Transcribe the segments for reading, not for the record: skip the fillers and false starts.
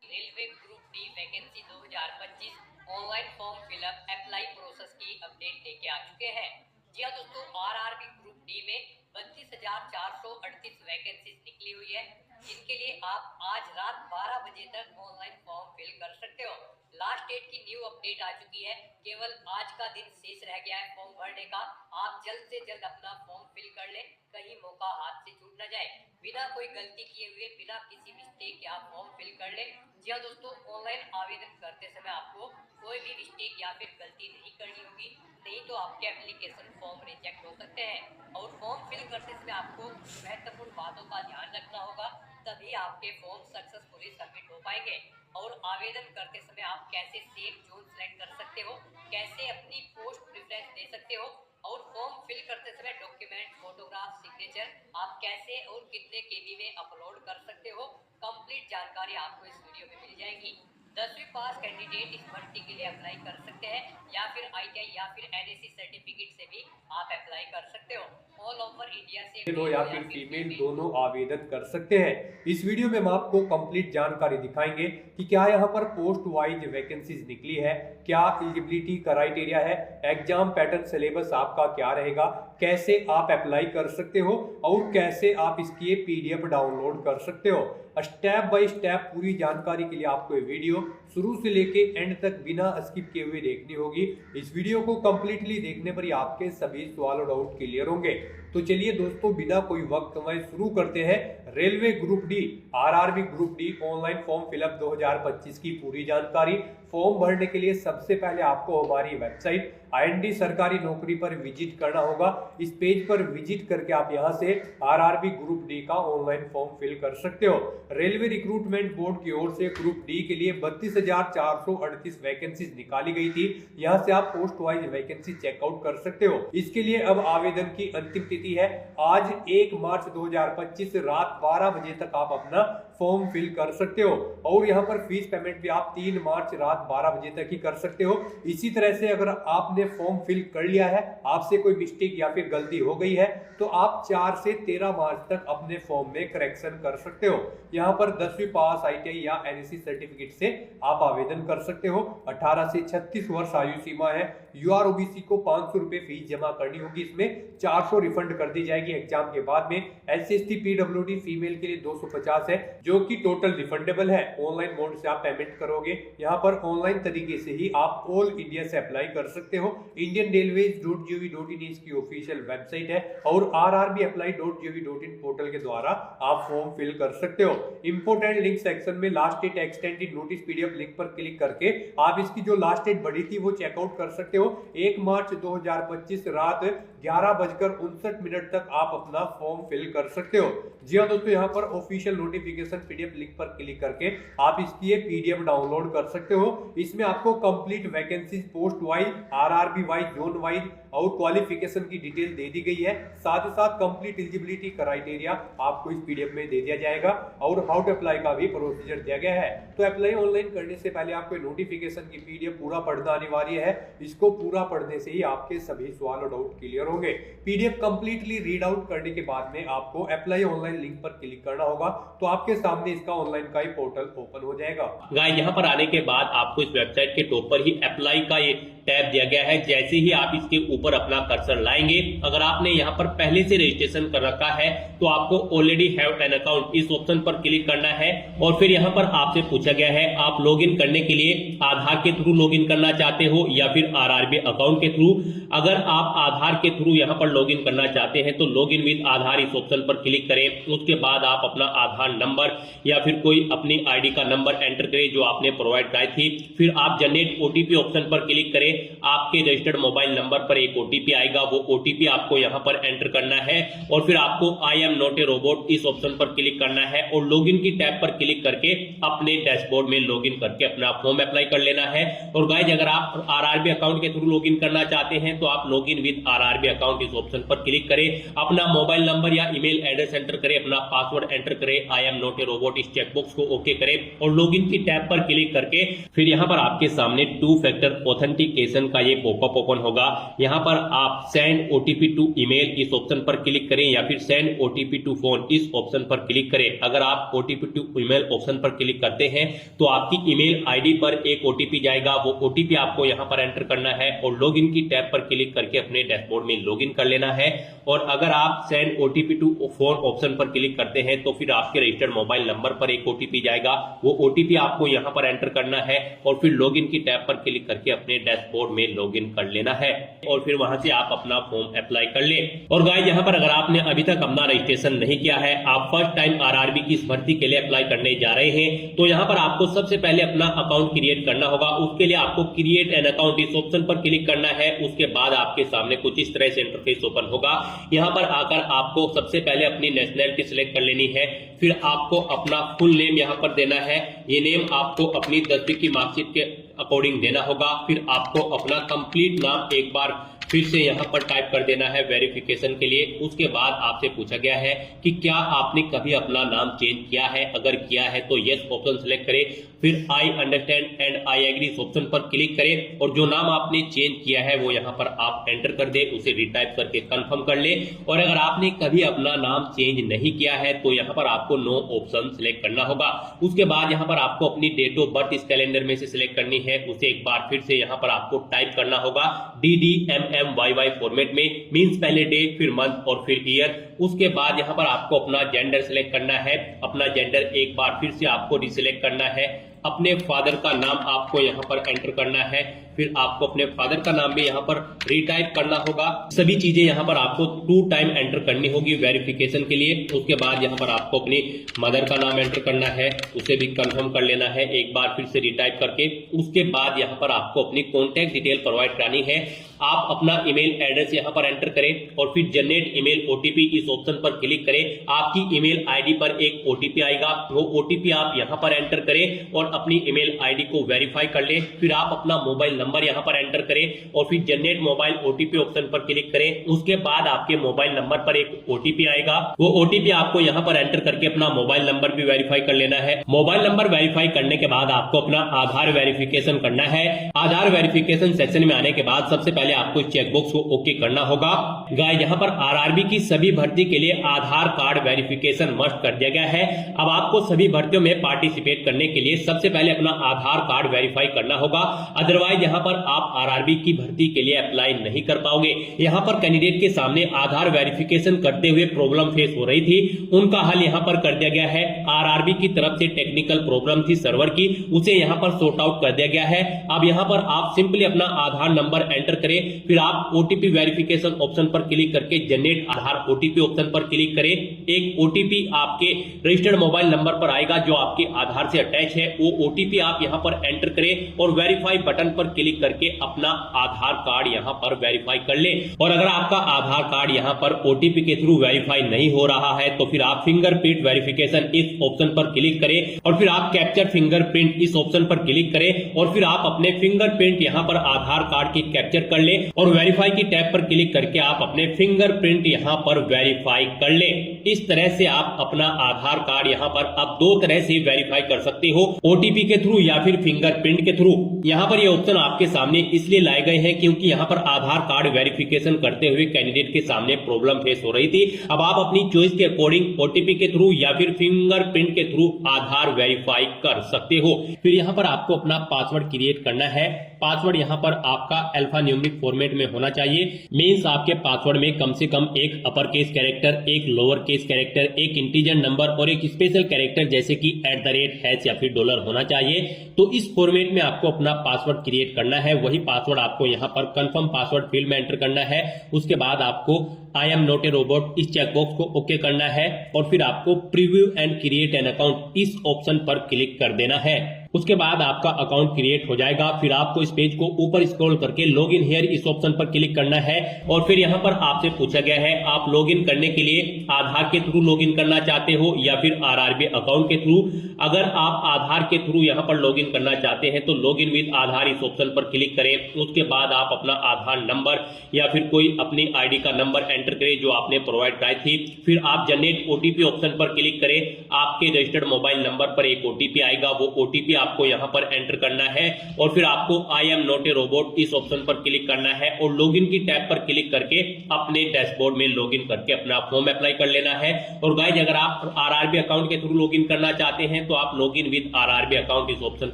Railway group D vacancy 2025 online form fill up apply process की update लेके आ चुके हैं। जी हाँ दोस्तों, आरआरबी ग्रुप डी में 32,438 वैकेंसी निकली हुई है, जिनके लिए आप आज रात 12 बजे तक ऑनलाइन फॉर्म फिल कर सकते हो। लास्ट डेट की न्यू अपडेट आ चुकी है, केवल आज का दिन शेष रह गया है फॉर्म भरने का। आप जल्द से जल्द अपना फॉर्म फिल कर लें, कहीं मौका हाथ से छूट न जाए। बिना कोई गलती किए हुए, बिना किसी मिस्टेक के आप फॉर्म फिल कर लें। जी हाँ दोस्तों, ऑनलाइन आवेदन करते समय आपको कोई भी मिस्टेक या फिर गलती नहीं करनी होगी, नहीं तो आपके एप्लीकेशन फॉर्म रिजेक्ट हो सकते हैं। और फॉर्म फिल करते समय आपको महत्वपूर्ण बातों का ध्यान रखना होगा, तभी आपके फॉर्म सक्सेसफुली सबमिट हो पाएंगे। और आवेदन करते समय आप कैसे सेफ जोन सेलेक्ट कर सकते हो, कैसे अपनी पोस्ट प्रेफरेंस दे सकते हो, और फॉर्म फिल करते समय डॉक्यूमेंट, फोटोग्राफ, सिग्नेचर आप कैसे और कितने केबी में अपलोड कर सकते हो, कंप्लीट जानकारी आपको इस वीडियो में मिल जाएगी। 10वीं पास कैंडिडेट इस भर्ती के लिए अप्लाई कर सकते हैं, या फिर आईटीआई या फिर एनएससी सर्टिफिकेट से भी आप अप्लाई कर सकते हो। ऑल ओवर इंडिया से मेल या फिर फीमेल दोनों आवेदन कर सकते हैं। इस वीडियो में हम आपको कंप्लीट जानकारी दिखाएंगे कि क्या यहाँ पर पोस्ट वाइज वैकेंसीज निकली है, क्या एलिजिबिलिटी क्राइटेरिया है, एग्जाम पैटर्न सिलेबस आपका क्या रहेगा, कैसे आप अप्लाई कर सकते हो और कैसे आप इसकी पीडीएफ डाउनलोड कर सकते हो। स्टेप बाय स्टेप पूरी जानकारी के लिए आपको ये वीडियो शुरू से लेके एंड तक बिना स्किप किए हुए देखनी होगी। इस वीडियो को कंप्लीटली देखने पर ही आपके सभी सवाल और डाउट क्लियर होंगे। तो चलिए दोस्तों, बिना कोई वक्त गंवाए शुरू करते हैं railway group D, RRB group D online form fill up 2025 की पूरी जानकारी। फॉर्म भरने के लिए सबसे पहले आपको हमारी वेबसाइट आईएनडी सरकारी नौकरी पर विजिट करना होगा। इस पेज पर विजिट करके आप यहां से आरआरबी ग्रुप डी का ऑनलाइन फॉर्म फिल कर सकते हो। रेलवे रिक्रूटमेंट बोर्ड की ओर से ग्रुप डी के लिए 32,438 वैकेंसीज निकाली गई थी। यहां से आप पोस्ट वाइज वैकेंसी चेकआउट कर सकते हो। इसके लिए अब आवेदन की अंतिम तिथि है आज 1 मार्च 2025 रात 12 बजे तक आप अपना फॉर्म फिल कर सकते हो। और यहाँ पर फीस पेमेंट भी आप 3 मार्च रात 12 बजे तक ही कर सकते हो। इसी तरह से अगर आपने फॉर्म फिल कर लिया है, आपसे कोई मिस्टेक या फिर गलती हो गई है, तो आप 4 से 13 मार्च तक अपने फॉर्म में करेक्शन कर सकते हो। यहाँ पर 10वीं पास, आईटीआई या एनएससी सर्टिफिकेट से आप आवेदन कर सकते हो। 18 से 36 वर्ष आयु सीमा है। यूआरओबीसी को 500 रुपए फीस जमा करनी होगी, इसमें 400 रिफंड कर दी जाएगी एग्जाम के बाद में। एससी पीडब्ल्यूडी फीमेल के लिए 250 है, जो कि टोटल रिफंडेबल है। ऑनलाइन मोड से आप पेमेंट करोगे। यहाँ पर ऑनलाइन तरीके से ही आप ऑल इंडिया से अप्लाई कर सकते हो। indianrailways.gov.in इसकी ऑफिशियल वेबसाइट है, और rrbapply.gov.in पोर्टल के द्वारा आप फॉर्म फिल कर सकते हो। इंपोर्टेंट लिंक सेक्शन में last date extended notice PDF link पर क्लिक करके आप इसकी जो लास्ट डेट बढ़ी थी वो चेकआउट कर सकते हो। 1 मार्च 2025 रात 11:59 तक आप अपना फॉर्म फिल कर सकते हो। जी हाँ दोस्तों, यहाँ पर ऑफिशियल नोटिफिकेशन पीडीएफ लिंक पर क्लिक करके आप इसकी पीडीएफ डाउनलोड कर सकते हो। इसमें आपको complete vacancies post wise, RRB wise, zone wise और क्वालिफिकेशन की डिटेल दे दी गई है। साथ ही साथ कंप्लीट एलिजिबिलिटी क्राइटेरिया आपको इस पीडीएफ में दे दिया जाएगा, और हाउ टू अप्लाई का भी प्रोसीजर दिया गया है। तो अप्लाई ऑनलाइन करने से पहले आपको नोटिफिकेशन की पीडीएफ पूरा पढ़ना अनिवार्य है। इसको पूरा पढ़ने से ही आपके सभी सवाल और डाउट क्लियर होंगे। पीडीएफ कंप्लीटली रीड आउट करने के बाद में आपको अप्लाई ऑनलाइन लिंक पर क्लिक करना होगा, तो आपके सामने इसका ऑनलाइन का ही पोर्टल ओपन हो जाएगा। गाइस, यहाँ पर आने के बाद आपको इस वेबसाइट के टॉप पर ही अप्लाई का ये टैब दिया गया है। जैसे ही आप इसके ऊपर अपना कर्सर लाएंगे, अगर आपने यहाँ पर पहले से रजिस्ट्रेशन कर रखा है तो आपको ऑलरेडी हैव एन अकाउंट इस ऑप्शन पर क्लिक करना है। और फिर यहाँ पर आपसे पूछा गया है आप लॉगिन करने के लिए आधार के थ्रू लॉगिन करना चाहते हो या फिर आरआरबी अकाउंट के थ्रू। अगर आप आधार के थ्रू यहाँ पर लॉगिन करना चाहते हैं तो लॉगिन विद आधार इस ऑप्शन पर क्लिक करें। उसके बाद आप अपना आधार नंबर या फिर कोई अपनी आईडी का नंबर एंटर करें जो आपने प्रोवाइड कराई थी। फिर आप जनरेट ओटीपी ऑप्शन पर क्लिक करें। आपके रजिस्टर्ड मोबाइल नंबर पर एक ओटीपी आएगा, वो ओटीपी आपको यहाँ पर एंटर करना है। और फिर आपको I am not a robot इस ऑप्शन पर क्लिक करना है और लॉगिन की टैब पर क्लिक करके अपने डैशबोर्ड में लॉगिन करके अपना फॉर्म अप्लाई कर लेना है। और गाइस, अगर आप आरआरबी अकाउंट के थ्रू लॉगिन करना चाहते हैं तो आप लॉगिन विद आरआरबी अकाउंट इस ऑप्शन पर क्लिक करें। अपना मोबाइल नंबर या ईमेल एड्रेस एंटर करें, अपना पासवर्ड एंटर करें, I am not a robot इस चेकबॉक्स को ओके करें और लॉगिन की टैब पर क्लिक करके फिर यहाँ पर आपके सामने 2 फैक्टर ऑथेंटिकेशन नोटिफिकेशन का ये पॉपअप ओपन होगा। यहाँ पर आप सेंड ओटीपी टू ईमेल इस ऑप्शन पर क्लिक करें या फिर सेंड ओटीपी टू फोन इस ऑप्शन पर क्लिक करें। अगर आप ओटीपी टू ईमेल ऑप्शन पर क्लिक करते हैं तो आपकी ईमेल आईडी पर एक ओटीपी जाएगा। वो ओटीपी आपको यहाँ पर एंटर करना है और लॉगिन की टैब पर क्लिक करके अपने डैशबोर्ड में लॉगिन कर लेना है। और अगर आप send OTP to phone option पर क्लिक करते हैं तो फिर आपके रजिस्टर्ड मोबाइल नंबर पर एक ओटीपी जाएगा। वो ओटीपी आपको यहाँ पर एंटर करना है और फिर लॉगिन की टैब पर क्लिक करके अपने डैशबोर्ड में लॉगिन कर लेना है और फिर वहां से आप अपना फॉर्म अप्लाई कर ले। और गाइस यहाँ पर अगर आपने अभी तक अपना रजिस्ट्रेशन नहीं किया है, आप फर्स्ट टाइम आरआरबी की इस भर्ती के लिए अप्लाई करने जा रहे हैं, तो यहाँ पर आपको सबसे पहले अपना अकाउंट क्रिएट करना होगा। उसके लिए आपको क्रिएट एन अकाउंट इस ऑप्शन पर क्लिक करना है। उसके बाद आपके सामने कुछ इस तरह से इंटरफेस ओपन होगा। यहाँ पर आकर आपको सबसे पहले अपनी नेशनैलिटी सिलेक्ट कर लेनी है। फिर आपको अपना फुल नेम यहाँ पर देना है। ये नेम आपको अपनी 10वीं की मार्कशीट के अकॉर्डिंग देना होगा। फिर आपको अपना कंप्लीट नाम एक बार फिर से यहाँ पर टाइप कर देना है वेरिफिकेशन के लिए। उसके बाद आपसे पूछा गया है कि क्या आपने कभी अपना नाम चेंज किया है। अगर किया है तो यस ऑप्शन सेलेक्ट करें। फिर I understand and I agree इस ऑप्शन पर क्लिक करें और जो नाम आपने चेंज किया है वो यहाँ पर आप एंटर कर दे, उसे रिटाइप करके कंफर्म कर ले। और अगर आपने कभी अपना नाम चेंज नहीं किया है तो यहाँ पर आपको नो ऑप्शन सिलेक्ट करना होगा। उसके बाद यहाँ पर आपको अपनी डेट ऑफ बर्थ इस कैलेंडर में से सिलेक्ट करनी है। उसे एक बार फिर से यहाँ पर आपको टाइप करना होगा DDMMYY फॉर्मेट में, मींस पहले डे फिर मंथ और फिर ईयर। उसके बाद यहाँ पर आपको अपना जेंडर सिलेक्ट करना है। अपना जेंडर एक बार फिर से आपको रिसिलेक्ट करना है। अपने फादर का नाम आपको यहाँ पर एंटर करना है। फिर आपको अपने फादर का नाम भी यहाँ पर रिटाइप करना होगा। सभी चीजें यहाँ पर आपको 2 टाइम एंटर करनी होगी वेरिफिकेशन के लिए। उसके बाद यहाँ पर आपको अपनी मदर का नाम एंटर करना है, उसे भी कंफर्म कर लेना है एक बार फिर से रिटाइप करके। उसके बाद यहाँ पर आपको अपनी कॉन्टैक्ट डिटेल प्रोवाइड करानी है। आप अपना ईमेल एड्रेस यहाँ पर एंटर करें और फिर जनरेट ईमेल ओटीपी इस ऑप्शन पर क्लिक करें। आपकी ईमेल आईडी पर एक ओटीपी आएगा, वो ओटीपी आप यहाँ पर एंटर करें और अपनी ईमेल आईडी को वेरीफाई कर ले। फिर आप अपना मोबाइल नंबर यहाँ पर एंटर करें और फिर जनरेट मोबाइल ओटीपी ऑप्शन पर क्लिक करें। उसके बाद आपके मोबाइल नंबर पर एक ओटीपी आएगा। वो ओटीपी आपको यहाँ पर एंटर करके अपना मोबाइल नंबर भी वेरीफाई कर लेना है। मोबाइल नंबर वेरीफाई करने के बाद आपको अपना आधार वेरिफिकेशन करना है। आधार वेरिफिकेशन सेक्शन में आने के बाद सबसे पहले आपको चेकबॉक्स को ओके करना होगा। गाइस यहाँ पर आरआरबी की सभी भर्ती के लिए आधार कार्ड वेरिफिकेशन मस्ट कर दिया गया है। अब आपको सभी भर्तियों में पार्टिसिपेट करने के लिए सबसे पहले अपना आधार कार्ड वेरीफाई करना होगा। अदरवाइज यहाँ पर आप आरआरबी की भर्ती के लिए अप्लाई नहीं कर पाओगे। यहाँ पर कैंडिडेट के सामने आधार वेरिफिकेशन करते हुए प्रॉब्लम फेस हो रही थी, उनका हल यहाँ पर कर दिया गया है। आरआरबी की तरफ से टेक्निकल प्रॉब्लम थी सर्वर की, उसे यहाँ पर सॉर्ट आउट कर दिया गया है। अब यहाँ पर आप सिंपली अपना आधार नंबर एंटर करें, फिर आप ओटीपी वेरिफिकेशन ऑप्शन पर क्लिक करके जनरेट आधार ओटीपी ऑप्शन पर क्लिक करें। एक ओटीपी आपके रजिस्टर्ड मोबाइल नंबर पर आएगा जो आपके आधार से अटैच है। वो ओटीपी आप यहाँ पर एंटर करें और वेरीफाई बटन पर क्लिक करके अपना आधार कार्ड यहाँ पर वेरीफाई कर ले। और अगर आपका आधार कार्ड यहाँ पर ओटीपी के थ्रू वेरीफाई नहीं हो रहा है तो फिर आप फिंगरप्रिंट वेरिफिकेशन इस ऑप्शन पर क्लिक करें और फिर आप कैप्चर फिंगरप्रिंट इस ऑप्शन पर क्लिक करें और फिर आप अपने फिंगरप्रिंट यहाँ पर आधार कार्ड की कैप्चर कर ले और वेरीफाई की टैब पर क्लिक करके आप अपने फिंगरप्रिंट यहाँ पर वेरीफाई कर ले। इस तरह से आप अपना आधार कार्ड यहाँ पर अब 2 तरह से वेरीफाई कर सकते हो, ओटीपी के थ्रू या फिर फिंगरप्रिंट के थ्रू। यहाँ पर ये ऑप्शन आपके सामने इसलिए लाए गए हैं क्योंकि यहाँ पर आधार कार्ड वेरिफिकेशन करते हुए कैंडिडेट के सामने प्रॉब्लम फेस हो रही थी। अब आप अपनी चॉइस के अकॉर्डिंग ओटीपी के थ्रू या फिर फिंगरप्रिंट के थ्रू आधार वेरीफाई कर सकते हो। फिर यहाँ पर आपको अपना पासवर्ड क्रिएट करना है। पासवर्ड यहाँ पर आपका अल्फा न्यूमेरिक फॉर्मेट में होना चाहिए। मींस आपके पासवर्ड में कम से कम एक अपर केस कैरेक्टर, एक लोअर केस कैरेक्टर, एक इंटीजर नंबर और एक स्पेशल कैरेक्टर जैसे कि @ या फिर $, होना चाहिए। तो इस फॉर्मेट में आपको अपना पासवर्ड क्रिएट करना है। वही पासवर्ड आपको यहाँ पर कंफर्म पासवर्ड फील्ड में एंटर करना है। उसके बाद आपको I am not a robot इस चेकबॉक्स को ओके करना है और फिर आपको preview and create an account इस ऑप्शन पर क्लिक कर देना है। उसके बाद आपका अकाउंट क्रिएट हो जाएगा। फिर आपको इस पेज को ऊपर स्क्रॉल करके लॉग इन हियर इस ऑप्शन पर क्लिक करना है और फिर यहाँ पर आपसे पूछा गया है आप लॉग इन करने के लिए आधार के थ्रू लॉग इन करना चाहते हो या फिर आरआरबी अकाउंट के थ्रू। अगर आप आधार के थ्रू यहाँ पर लॉग इन करना चाहते हैं तो लॉग इन विद आधार इस ऑप्शन पर क्लिक करें। उसके बाद आप अपना आधार नंबर या फिर कोई अपनी आईडी का नंबर एंटर करें जो आपने प्रोवाइड कराई थी। फिर आप जनरेट ओटीपी ऑप्शन पर क्लिक करें। आपके रजिस्टर्ड मोबाइल नंबर पर एक ओटीपी आएगा। वो ओटीपी आपको यहाँ पर एंटर करना है और फिर आपको I am not a robot इस ऑप्शन पर क्लिक करना है और लॉगिन की टैब पर क्लिक करके अपने डैशबोर्ड में लॉगिन करके अपना फॉर्म अप्लाई कर लेना है। और गाइज अगर आप आरआरबी अकाउंट के थ्रू लॉगिन करना चाहते हैं तो आप लॉगिन विद आरआरबी अकाउंट इस ऑप्शन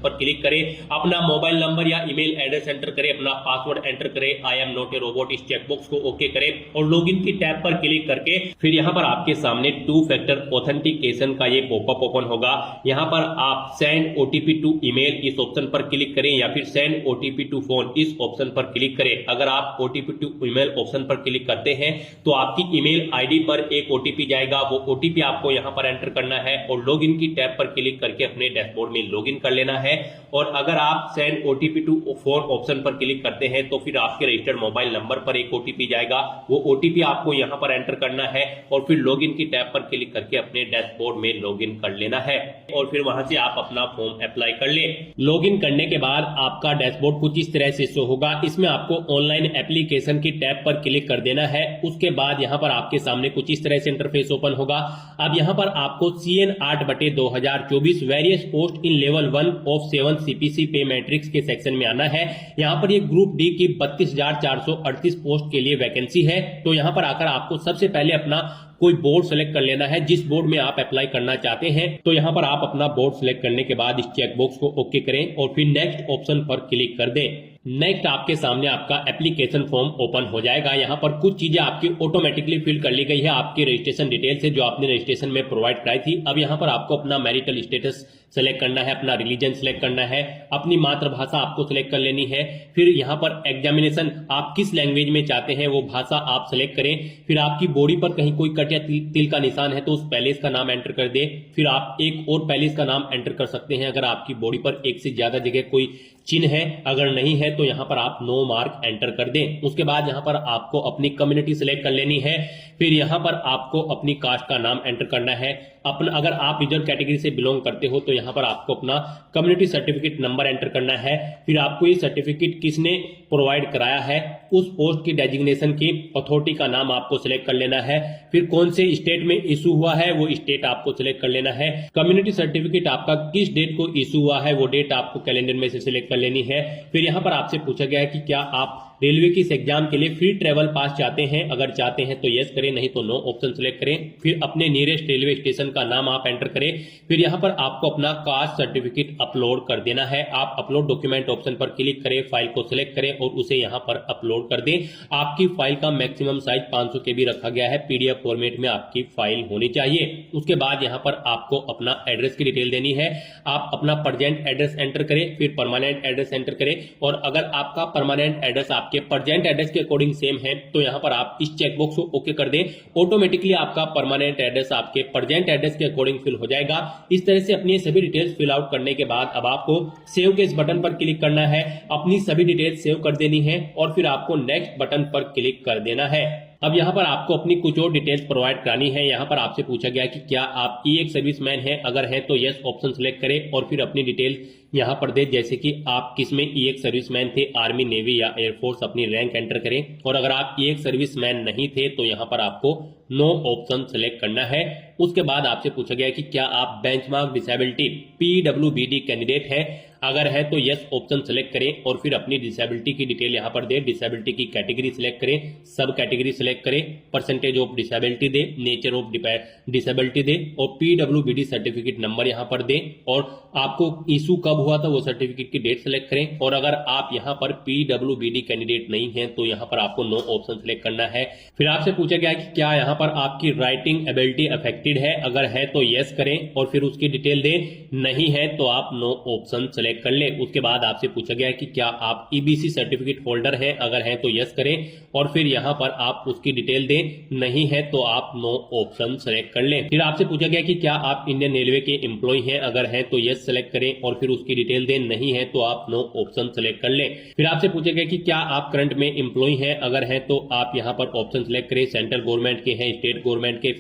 पर क्लिक करें, अपना मोबाइल नंबर या ईमेल एड्रेस एंटर करें, अपना पासवर्ड एंटर करें, I am not a robot इस चेकबॉक्स को ओके करें और लॉगिन की टैब पर क्लिक करके फिर यहाँ पर आपके सामने 2 फैक्टर ऑथेंटिकेशन का ये पॉपअप ओपन होगा। यहाँ पर आप सेंड ओटीपी टू ईमेल इस ऑप्शन पर क्लिक करें या फिर सेंड ओटीपी टू फोन इस ऑप्शन पर क्लिक करें। अगर आप ओटीपी टू ईमेल ऑप्शन पर क्लिक करते हैं तो आपकी ईमेल आईडी पर एक ओटीपी जाएगा, वो ओटीपी आपको यहाँ पर एंटर करना है और लॉगिन की टैब पर क्लिक करके अपने डैशबोर्ड में लॉगिन कर लेना है। और अगर आप send OTP to phone option पर क्लिक करते हैं तो फिर आपके रजिस्टर्ड मोबाइल नंबर पर एक ओटीपी जाएगा, वो ओटीपी आपको यहाँ पर एंटर करना है और फिर लॉगिन की टैब पर क्लिक करके अपने डैशबोर्ड में लॉगिन कर लेना है और फिर वहां से आप अपना फॉर्म अप्लाई कर ले। लॉगिन करने के बाद आपका डैशबोर्ड कुछ इस तरह से शो होगा। इसमें आपको ऑनलाइन एप्लीकेशन की टैब पर क्लिक कर देना है। उसके बाद यहाँ पर आपके सामने कुछ इस तरह से इंटरफेस ओपन होगा। अब यहाँ पर आपको CN 8/2024 various post in level 1 of 7 CPC पे मैट्रिक्स के सेक्शन में आना है। यहाँ पर ये ग्रुप डी की 32,438 पोस्ट के लिए वैकेंसी है। तो यहाँ पर आकर आपको सबसे पहले अपना कोई बोर्ड सेलेक्ट कर लेना है जिस बोर्ड में आप अप्लाई करना चाहते हैं। तो यहाँ पर आप अपना बोर्ड सेलेक्ट करने के बाद इस चेकबॉक्स को ओके करें और फिर नेक्स्ट ऑप्शन पर क्लिक कर दें। नेक्स्ट आपके सामने आपका एप्लीकेशन फॉर्म ओपन हो जाएगा। यहाँ पर कुछ चीजें आपकी ऑटोमेटिकली फिल कर ली गई है, आपकी रजिस्ट्रेशन डिटेल से जो आपने रजिस्ट्रेशन में प्रोवाइड कराई थी। अब यहाँ पर आपको अपना मैरिटल स्टेटस सेलेक्ट करना है, अपना रिलीजन सेलेक्ट करना है, अपनी मातृभाषा आपको सेलेक्ट कर लेनी है। फिर यहाँ पर एग्जामिनेशन आप किस लैंग्वेज में चाहते हैं वो भाषा आप सेलेक्ट करें। फिर आपकी बॉडी पर कहीं कोई कट या तिल का निशान है तो उस पैलेस का नाम एंटर कर दे। फिर आप एक और पैलेस का नाम एंटर कर सकते हैं अगर आपकी बॉडी पर एक से ज्यादा जगह कोई चिन्ह है, अगर नहीं है तो यहाँ पर आप नो मार्क एंटर कर दें। उसके बाद यहाँ पर आपको अपनी कम्युनिटी सिलेक्ट कर लेनी है। फिर यहाँ पर आपको अपनी कास्ट का नाम एंटर करना है। अपना अगर आप रिजर्व कैटेगरी से बिलोंग करते हो तो यहाँ पर आपको अपना कम्युनिटी सर्टिफिकेट नंबर एंटर करना है। फिर आपको ये सर्टिफिकेट किसने प्रोवाइड कराया है उस पोस्ट की डेजिग्नेशन की अथॉरिटी का नाम आपको सिलेक्ट कर लेना है। फिर कौन से स्टेट में इशू हुआ है वो स्टेट आपको सिलेक्ट कर लेना है। कम्युनिटी सर्टिफिकेट आपका किस डेट को इशू हुआ है वो डेट आपको कैलेंडर में से सिलेक्ट कर लेनी है। फिर यहाँ पर आपसे पूछा गया है कि क्या आप रेलवे की इस एग्जाम के लिए फ्री ट्रेवल पास चाहते हैं। अगर चाहते हैं तो यस करें, नहीं तो नो ऑप्शन सेलेक्ट करें। फिर अपने नियरेस्ट रेलवे स्टेशन का नाम आप एंटर करें। फिर यहाँ पर आपको अपना कास्ट सर्टिफिकेट अपलोड कर देना है। आप अपलोड डॉक्यूमेंट ऑप्शन पर क्लिक करें, फाइल को सिलेक्ट करें और उसे यहाँ पर अपलोड कर दें। आपकी फाइल का मैक्सिमम साइज 500 KB रखा गया है। PDF फॉर्मेट में आपकी फाइल होनी चाहिए। उसके बाद यहाँ पर आपको अपना एड्रेस की डिटेल देनी है। आप अपना प्रेजेंट एड्रेस एंटर करें, फिर परमानेंट एड्रेस एंटर करें और अगर आपका परमानेंट एड्रेस आपके प्रेजेंट एड्रेस के अकॉर्डिंग सेम है तो यहाँ पर आप इस चेकबॉक्स को ओके कर दें। ऑटोमेटिकली आपका परमानेंट एड्रेस आपके प्रेजेंट एड्रेस के अकॉर्डिंग फिल हो जाएगा। इस तरह से अपनी सभी डिटेल्स फिल आउट करने के बाद अब आपको सेव के इस बटन पर क्लिक करना है। अपनी सभी डिटेल्स सेव कर देनी है और फिर आपको नेक्स्ट बटन पर क्लिक कर देना है। अब यहाँ पर आपको अपनी कुछ और डिटेल्स प्रोवाइड करानी है। यहाँ पर आपसे पूछा गया कि क्या आप ई सर्विसमैन हैं, अगर हैं तो यस ऑप्शन सेलेक्ट करें और फिर अपनी डिटेल यहाँ पर दे, जैसे कि आप किस में ई सर्विसमैन थे, आर्मी, नेवी या एयरफोर्स, अपनी रैंक एंटर करें। और अगर आप ई सर्विसमैन नहीं थे तो यहाँ पर आपको नो ऑप्शन सेलेक्ट करना है। उसके बाद आपसे पूछा गया कि क्या आप बेंचमार्क डिसेबिलिटी PWBD कैंडिडेट हैं, अगर है तो यस ऑप्शन सेलेक्ट करें और फिर अपनी डिसेबिलिटी की डिटेल यहाँ पर दे। डिसेबिलिटी की कैटेगरी सिलेक्ट करें, सब कैटेगरी सिलेक्ट करें, परसेंटेज ऑफ डिसेबिलिटी दे, नेचर ऑफ डिसेबिलिटी दे और PWBD सर्टिफिकेट नंबर यहाँ पर दे और आपको इशू कब हुआ था वो सर्टिफिकेट की डेट सेलेक्ट करें। और अगर आप यहाँ पर PWBD कैंडिडेट नहीं है तो यहाँ पर आपको नो ऑप्शन सेलेक्ट करना है। फिर आपसे पूछा गया कि क्या यहाँ पर आपकी राइटिंग एबिलिटी अफेक्टेड है, अगर है तो यस करें और फिर उसकी डिटेल दें, नहीं है तो आप नो ऑप्शन सेलेक्ट कर ले। उसके बाद आपसे पूछा गया कि क्या आप EBC सर्टिफिकेट होल्डर हैं, अगर है तो यस करें और फिर यहाँ पर आप उसकी डिटेल दें, नहीं है तो आप नो ऑप्शन सेलेक्ट कर लें। फिर आपसे पूछा गया कि क्या आप इंडियन रेलवे के एम्प्लॉय हैं, अगर है तो यस सेलेक्ट करें और फिर उसकी डिटेल दें, नहीं है तो आप नो ऑप्शन सेलेक्ट कर लें। फिर आपसे पूछा गया कि क्या आप करंट में एम्प्लॉय हैं, अगर है तो आप यहाँ पर ऑप्शन सेलेक्ट करें, सेंट्रल गवर्नमेंट के हैं, स्टेट गवर्नमेंट के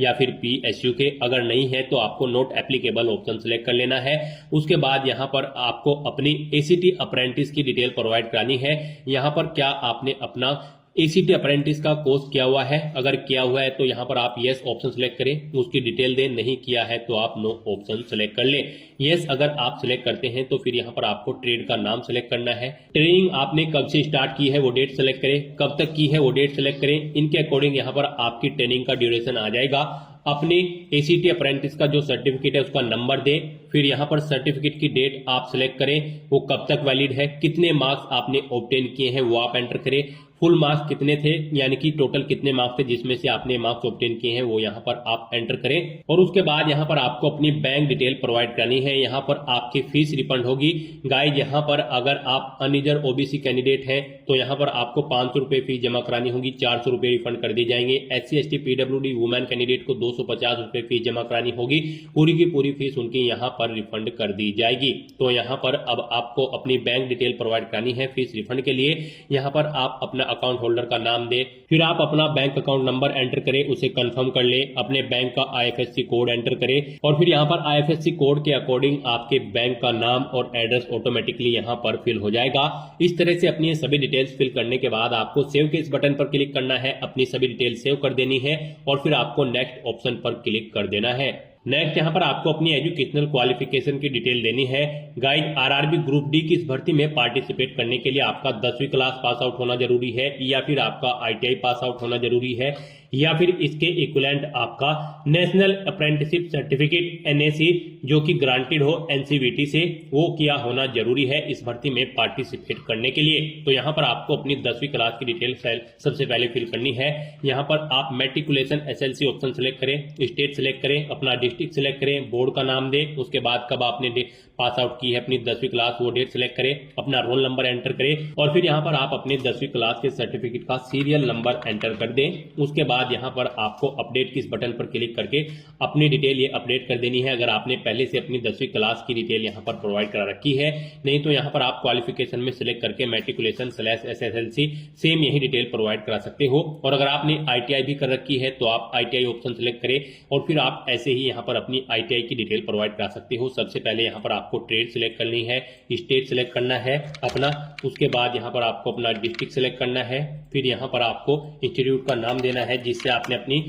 या फिर PSU के, अगर नहीं है तो आपको नॉट एप्लीकेबल ऑप्शन सेलेक्ट कर लेना है। उसके बाद यहाँ पर आपको अपनी ACT अप्रेंटिस की डिटेल प्रोवाइड करानी है। यहाँ पर क्या आपने अपना एसीटी अप्रेंटिस का कोर्स किया हुआ है? अगर किया हुआ है तो यहाँ पर आप यस ऑप्शन सेलेक्ट करें, उसकी डिटेल दें। नहीं किया है तो आप नो ऑप्शन सेलेक्ट कर लें। यस अगर आप सेलेक्ट करते हैं तो फिर यहाँ पर आपको ट्रेड का नाम सेलेक्ट करना है। ट्रेनिंग आपने कब से स्टार्ट की है वो डेट सेलेक्ट करें, कब तक की है वो डेट सेलेक्ट करें। इनके अकॉर्डिंग यहाँ पर आपकी ट्रेनिंग का ड्यूरेशन आ जाएगा। अपने एसीटी अप्रेंटिस का जो सर्टिफिकेट है उसका नंबर दें, फिर यहाँ पर सर्टिफिकेट की डेट आप सिलेक्ट करें, वो कब तक वैलिड है, कितने मार्क्स आपने ऑब्टेन किए हैं वो आप एंटर करें, फुल मार्क्स कितने थे यानी कि टोटल कितने मार्क्स थे जिसमें से आपने मार्क्स ऑब्टेन किए हैं वो यहाँ पर आप एंटर करें। और उसके बाद यहाँ पर आपको अपनी बैंक डिटेल प्रोवाइड करनी है। यहाँ पर आपकी फीस रिफंड होगी। गाइज यहाँ पर अगर आप अनरिजर्व ओबीसी कैंडिडेट हैं तो यहाँ पर आपको 500 रुपए फीस जमा करानी होगी, 400 रुपए रिफंड कर दी जाएंगे। SC ST PWD women candidate को 250 रुपए फीस जमा करानी होगी, पूरी की पूरी फीस उनकी यहाँ पर रिफंड कर दी जाएगी। तो यहाँ पर अब आपको अपनी बैंक डिटेल प्रोवाइड करनी है फीस रिफंड के लिए। यहाँ पर आप अपना अकाउंट होल्डर का नाम दें, फिर आप अपना बैंक अकाउंट नंबर एंटर करें, उसे कंफर्म कर लें, अपने बैंक का IFSC कोड एंटर करें और फिर यहाँ पर IFSC कोड के अकॉर्डिंग आपके बैंक का नाम और एड्रेस ऑटोमेटिकली यहाँ पर फिल हो जाएगा। इस तरह से अपनी सभी डिटेल्स फिल करने के बाद आपको सेव के इस बटन पर क्लिक करना है, अपनी सभी डिटेल सेव कर देनी है और फिर आपको नेक्स्ट ऑप्शन पर क्लिक कर देना है। नेक्स्ट यहाँ पर आपको अपनी एजुकेशनल क्वालिफिकेशन की डिटेल देनी है। गाइड आरआरबी ग्रुप डी की इस भर्ती में पार्टिसिपेट करने के लिए आपका 10वीं क्लास पास आउट होना जरूरी है या फिर आपका ITI पास आउट होना जरूरी है या फिर इसके इक्विवेलेंट आपका नेशनल अप्रेंटिसशिप सर्टिफिकेट NAC जो कि ग्रांटेड हो NCVT से वो किया होना जरूरी है इस भर्ती में पार्टिसिपेट करने के लिए। तो यहाँ पर आपको अपनी 10वीं क्लास की डिटेल सबसे पहले फिल करनी है। यहाँ पर आप मैट्रिकुलेशन SLC ऑप्शन सेलेक्ट करें, स्टेट सेलेक्ट करें, अपना डिस्ट्रिक्ट सेलेक्ट करें, बोर्ड का नाम दें, उसके बाद कब आपने पास आउट की है अपनी 10वीं क्लास वो डेट सेलेक्ट करें, अपना रोल नंबर एंटर करें और फिर यहाँ पर आप अपने 10वीं क्लास के सर्टिफिकेट का सीरियल नंबर एंटर कर दें। उसके बाद यहाँ पर आपको अपडेट किस बटन पर क्लिक करके अपनी डिटेल ये अपडेट कर देनी है। अगर आपने पहले से अपनी 10वीं क्लास की डिटेल यहाँ पर प्रोवाइड करा रखी है, नहीं तो यहाँ पर आप क्वालिफिकेशन में सिलेक्ट करके मैट्रिकुलेशन/SSLC सेम यही डिटेल प्रोवाइड करा सकते हो। और अगर आपने ITI भी कर रखी है तो आप ITI ऑप्शन सेलेक्ट करें और फिर आप ऐसे ही यहाँ पर अपनी ITI की डिटेल प्रोवाइड करा सकते हो। सबसे पहले यहाँ पर आपको ट्रेड सिलेक्ट करनी है, स्टेट सिलेक्ट करना है अपना, उसके बाद यहाँ पर आपको अपना डिस्ट्रिक्ट सिलेक्ट करना है, फिर यहाँ पर आपको इंस्टीट्यूट का नाम देना है जिससे आपने अपनी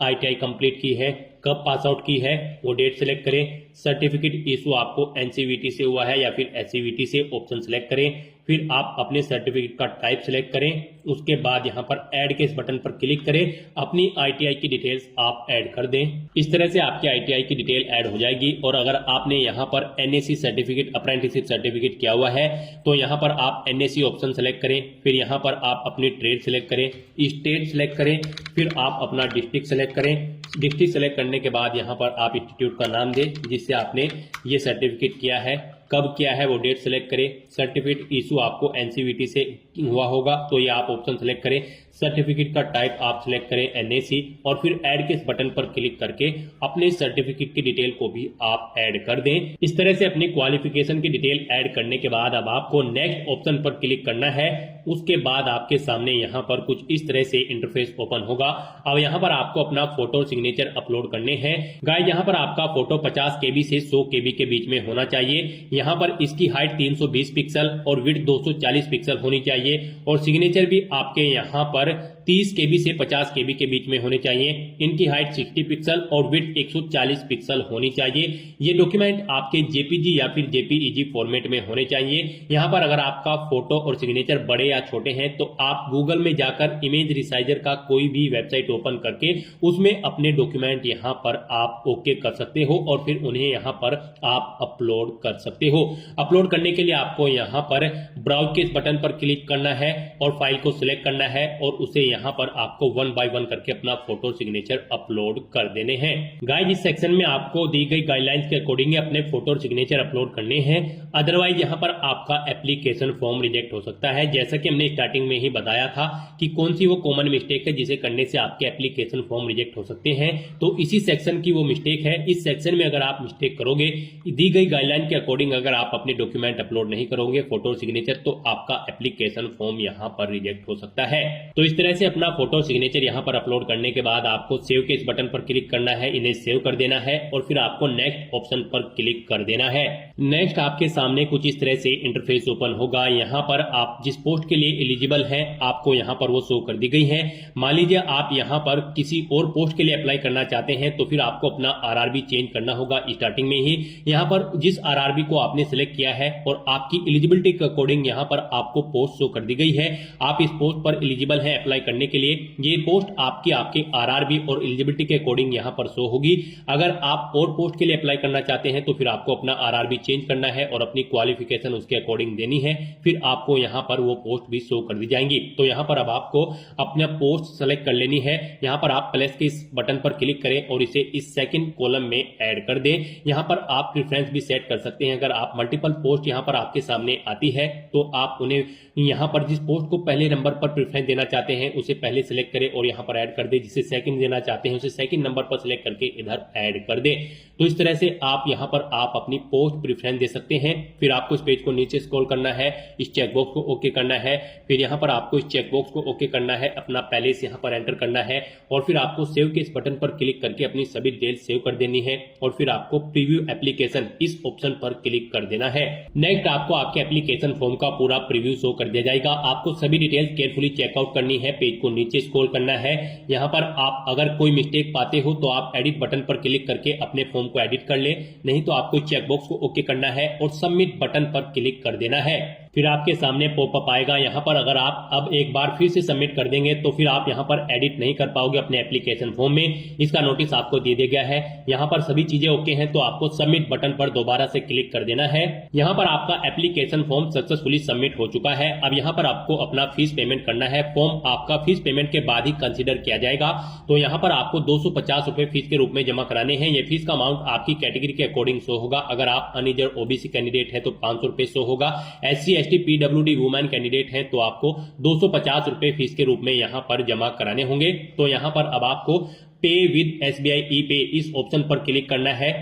ITI कंप्लीट की है, कब पास आउट की है वो डेट सिलेक्ट करें, सर्टिफिकेट इशू आपको NCVT से हुआ है या फिर SCVT से ऑप्शन सिलेक्ट करें, फिर आप अपने सर्टिफिकेट का टाइप सिलेक्ट करें, उसके बाद यहाँ पर ऐड के इस बटन पर क्लिक करें, अपनी ITI की डिटेल्स आप ऐड कर दें। इस तरह से आपकी ITI की डिटेल ऐड हो जाएगी। और अगर आपने यहाँ पर NAC सर्टिफिकेट अप्रेंटिसशिप सर्टिफिकेट किया हुआ है तो यहाँ पर आप NAC ऑप्शन सेलेक्ट करें, फिर यहाँ पर आप अपनी ट्रेड सिलेक्ट करें, स्टेट सिलेक्ट करें, फिर आप अपना डिस्ट्रिक्ट सेलेक्ट करें। डिस्ट्रिक्ट सेलेक्ट करने के बाद यहाँ पर आप इंस्टीट्यूट का नाम दें जिससे आपने ये सर्टिफिकेट किया है, कब किया है वो डेट सेलेक्ट करें, सर्टिफिकेट इशू आपको NCVT से हुआ होगा तो ये आप ऑप्शन सेलेक्ट करें, सर्टिफिकेट का टाइप आप सिलेक्ट करें NAC और फिर ऐड के इस बटन पर क्लिक करके अपने सर्टिफिकेट की डिटेल को भी आप ऐड कर दें। इस तरह से अपनी क्वालिफिकेशन की डिटेल ऐड करने के बाद अब आपको नेक्स्ट ऑप्शन पर क्लिक करना है। उसके बाद आपके सामने यहाँ पर कुछ इस तरह से इंटरफेस ओपन होगा। अब यहाँ पर आपको अपना फोटो सिग्नेचर अपलोड करने हैं। गाइस यहाँ पर आपका फोटो 50 KB से 100 KB के बीच में होना चाहिए। यहाँ पर इसकी हाइट 320 पिक्सल और विड्थ 240 पिक्सल होनी चाहिए और सिग्नेचर भी आपके यहाँ पर 30 KB से 50 KB के बीच में होने चाहिए। इनकी हाइट 60 पिक्सल और विड्थ 140 पिक्सल होनी चाहिए। ये डॉक्यूमेंट आपके JPG या फिर JPEG फॉर्मेट में होने चाहिए। यहाँ पर अगर आपका फोटो और सिग्नेचर बड़े या छोटे हैं तो आप गूगल में जाकर इमेज रिसाइजर का कोई भी वेबसाइट ओपन करके उसमें अपने डॉक्यूमेंट यहाँ पर आप ओके कर सकते हो और फिर उन्हें यहाँ पर आप अपलोड कर सकते हो। अपलोड करने के लिए आपको यहाँ पर ब्राउज के इस बटन पर क्लिक करना है और फाइल को सिलेक्ट करना है और उसे यहाँ पर आपको 1 बाय 1 करके अपना फोटो सिग्नेचर अपलोड कर देने हैं। गाइस इस सेक्शन में आपको दी गई गाइडलाइंस के अकॉर्डिंग अपने फोटो और सिग्नेचर अपलोड करने हैं, अदरवाइज यहाँ पर आपका एप्लीकेशन फॉर्म रिजेक्ट हो सकता है। जैसा कि हमने स्टार्टिंग में ही बताया था कि कौन सी वो कॉमन मिस्टेक है जिसे करने से आपके एप्लीकेशन फॉर्म रिजेक्ट हो सकते हैं, तो इसी सेक्शन की वो मिस्टेक है। इस सेक्शन में अगर आप मिस्टेक करोगे दी गई गाइडलाइन के अकॉर्डिंग, अगर आप अपने डॉक्यूमेंट अपलोड नहीं करोगे फोटो और सिग्नेचर, तो आपका एप्लीकेशन फॉर्म यहाँ पर रिजेक्ट हो सकता है। तो इस तरह से अपना फोटो सिग्नेचर यहाँ पर अपलोड करने के बाद आपको सेव के इस बटन पर क्लिक करना है, इन्हें सेव कर देना है और फिर आपको नेक्स्ट ऑप्शन पर क्लिक कर देना है। नेक्स्ट आपके सामने कुछ इस तरह से इंटरफेस ओपन होगा। यहाँ पर आप जिस पोस्ट के लिए एलिजिबल हैं आपको यहाँ पर वो शो कर दी गई है। मान लीजिए आप यहाँ पर किसी और पोस्ट के लिए अप्लाई करना चाहते हैं तो फिर आपको अपना आरआरबी चेंज करना होगा। स्टार्टिंग में ही यहाँ पर जिस आरआरबी को आपने सिलेक्ट किया है और आपकी एलिजिबिलिटी के अकॉर्डिंग यहाँ पर आपको पोस्ट शो कर दी गई है। आप इस पोस्ट पर एलिजिबल हैं अप्लाई करने के लिए। ये पोस्ट आपके आरआरबी और एलिजिबिलिटी के अकॉर्डिंग यहाँ पर शो होगी। अगर आप और पोस्ट के लिए अप्लाई करना चाहते हैं तो फिर आपको अपना आरआरबी चेंज करना है और अपनी क्वालिफिकेशन उसके अकॉर्डिंग देनी है, फिर आपको यहाँ पर वो पोस्ट भी शो कर दी जाएंगी। तो यहाँ पर अब आपको अपना पोस्ट सेलेक्ट कर लेनी है। यहाँ पर आप प्लस के इस बटन पर क्लिक करें और इसे इस सेकंड कॉलम में ऐड कर दें। यहाँ पर आप प्रेफरेंस भी सेट कर सकते हैं। अगर आप मल्टीपल पोस्ट यहाँ पर आपके सामने आती है तो आप उन्हें यहाँ पर जिस पोस्ट को पहले नंबर पर प्रेफरेंस देना चाहते हैं उसे पहले सिलेक्ट करें और यहाँ पर ऐड कर दे। जिसे सेकंड देना चाहते हैं उसे सेकंड नंबर पर सिलेक्ट करके इधर ऐड कर दे। तो इस तरह से आप यहाँ पर आप अपनी पोस्ट प्रेफरेंस दे सकते हैं। फिर आपको इस पेज को नीचे स्क्रॉल करना है, इस चेकबॉक्स को ओके करना है। फिर यहाँ पर आपको इस चेकबॉक्स को ओके करना है, अपना पैलेस यहाँ पर एंटर करना है और फिर आपको सेव के इस बटन पर क्लिक करके अपनी सभी डिटेल्स सेव कर देनी है और फिर आपको प्रीव्यू एप्लीकेशन इस ऑप्शन पर क्लिक कर देना है। नेक्स्ट आपको आपके एप्लीकेशन फॉर्म का पूरा प्रीव्यू शो कर दिया जाएगा। आपको सभी डिटेल्स केयरफुली चेकआउट करनी है, पेज को नीचे स्क्रॉल करना है। यहाँ पर आप अगर कोई मिस्टेक पाते हो तो आप एडिट बटन पर क्लिक करके अपने फॉर्म को एडिट कर ले, नहीं तो आपको चेकबॉक्स को ओके करना है और सबमिट बटन पर क्लिक कर देना है। फिर आपके सामने पॉपअप आएगा। यहाँ पर अगर आप अब एक बार फिर से सबमिट कर देंगे तो फिर आप यहाँ पर एडिट नहीं कर पाओगे अपने एप्लीकेशन फॉर्म में। इसका नोटिस आपको दे दिया गया है। यहाँ पर सभी चीजें ओके हैं तो आपको सबमिट बटन पर दोबारा से क्लिक कर देना है। यहाँ पर आपका एप्लीकेशन फॉर्म सक्सेसफुली सबमिट हो चुका है। अब यहाँ पर आपको अपना फीस पेमेंट करना है। फॉर्म आपका फीस पेमेंट के बाद ही कंसिडर किया जाएगा। तो यहाँ पर आपको 250 रुपए फीस के रूप में जमा कराने हैं। ये फीस का अमाउंट आपकी कैटेगरी के अकॉर्डिंग शो होगा। अगर आप अनरिजर्व ओबीसी कैंडिडेट है तो 500 रुपए शो होगा। SC ST PWD women candidate हैं तो आपको 250 रुपए फीस के रूप में यहाँ पर जमा कराने होंगे। तो यहाँ पर अब आपको पे विद SBI e-पे इस ऑप्शन पर क्लिक करना है।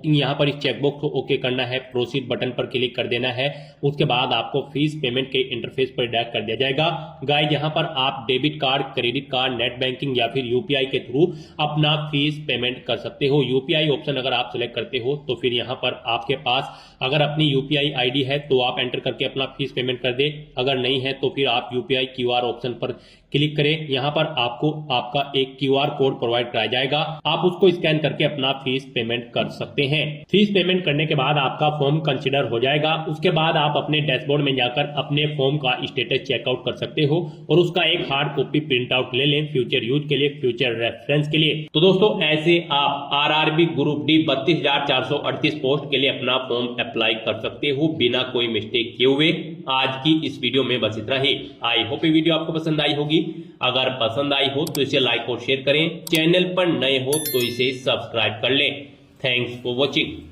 यहाँ पर इस चेकबॉक्स को ओके करना है, प्रोसीड बटन पर क्लिक कर देना है। उसके बाद आपको फीस पेमेंट के इंटरफेस पर डायरेक्ट कर दिया जाएगा। गाइस यहाँ पर आप debit card, credit card, net banking या फिर यूपीआई के थ्रू अपना फीस पेमेंट कर सकते हो। यूपीआई ऑप्शन अगर आप सिलेक्ट करते हो तो फिर यहाँ पर आपके पास अगर अपनी यूपीआई आईडी है तो आप एंटर करके अपना फीस पेमेंट कर दे। अगर नहीं है तो फिर आप यूपीआई QR ऑप्शन पर क्लिक करें। यहाँ पर आपको आपका एक QR कोड प्रोवाइड कराया जाएगा, आप उसको स्कैन करके अपना फीस पेमेंट कर सकते हैं। फीस पेमेंट करने के बाद आपका फॉर्म कंसीडर हो जाएगा। उसके बाद आप अपने डैशबोर्ड में जाकर अपने फॉर्म का स्टेटस चेकआउट कर सकते हो और उसका एक हार्ड कॉपी प्रिंट आउट ले लें फ्यूचर यूज के लिए, फ्यूचर रेफरेंस के लिए। तो दोस्तों ऐसे आप आरआरबी ग्रुप डी 32,438 पोस्ट के लिए अपना फॉर्म अप्लाई कर सकते हो बिना कोई मिस्टेक किए हुए। आज की इस वीडियो में बस इतना ही। आई होप ये वीडियो आपको पसंद आई होगी। अगर पसंद आई हो तो इसे लाइक और शेयर करें। चैनल पर नए हो तो इसे सब्सक्राइब कर लें। Thanks for watching.